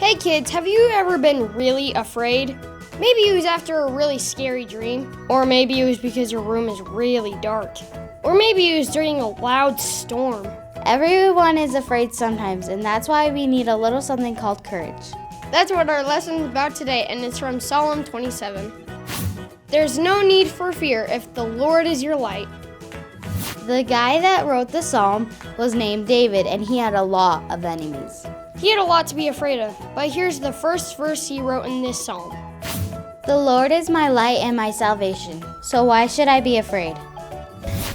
Hey kids, have you ever been really afraid? Maybe it was after a really scary dream, or maybe it was because your room is really dark, or maybe it was during a loud storm. Everyone is afraid sometimes, and that's why we need a little something called courage. That's what our lesson is about today, and it's from Psalm 27. There's no need for fear if the Lord is your light. The guy that wrote the psalm was named David, and he had a lot of enemies. He had a lot to be afraid of, but here's the first verse he wrote in this psalm. The Lord is my light and my salvation, so why should I be afraid?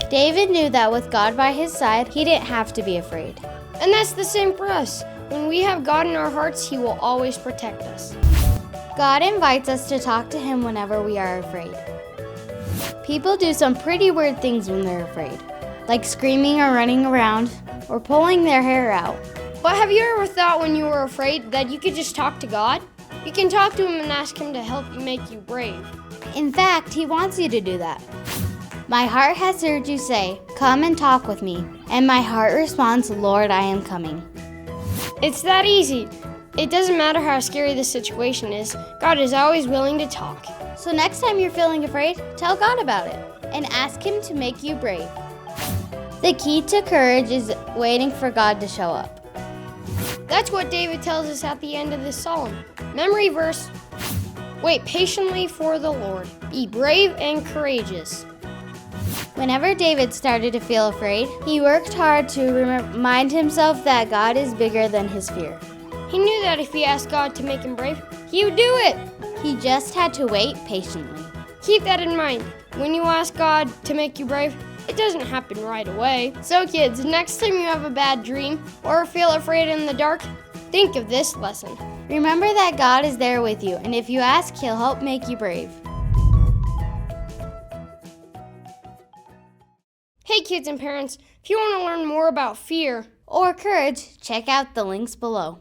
David knew that with God by his side, he didn't have to be afraid. And that's the same for us. When we have God in our hearts, He will always protect us. God invites us to talk to Him whenever we are afraid. People do some pretty weird things when they're afraid, like screaming or running around, or pulling their hair out. But have you ever thought when you were afraid that you could just talk to God? You can talk to Him and ask Him to help you make you brave. In fact, He wants you to do that. My heart has heard you say, "Come and talk with me." And my heart responds, "Lord, I am coming." It's that easy. It doesn't matter how scary the situation is. God is always willing to talk. So next time you're feeling afraid, tell God about it and ask Him to make you brave. The key to courage is waiting for God to show up. That's what David tells us at the end of this psalm. Memory verse, wait patiently for the Lord. Be brave and courageous. Whenever David started to feel afraid, he worked hard to remind himself that God is bigger than his fear. He knew that if he asked God to make him brave, He would do it. He just had to wait patiently. Keep that in mind. When you ask God to make you brave, it doesn't happen right away. So kids, next time you have a bad dream or feel afraid in the dark, think of this lesson. Remember that God is there with you, and if you ask, He'll help make you brave. Hey kids and parents, if you want to learn more about fear Or courage, check out the links below.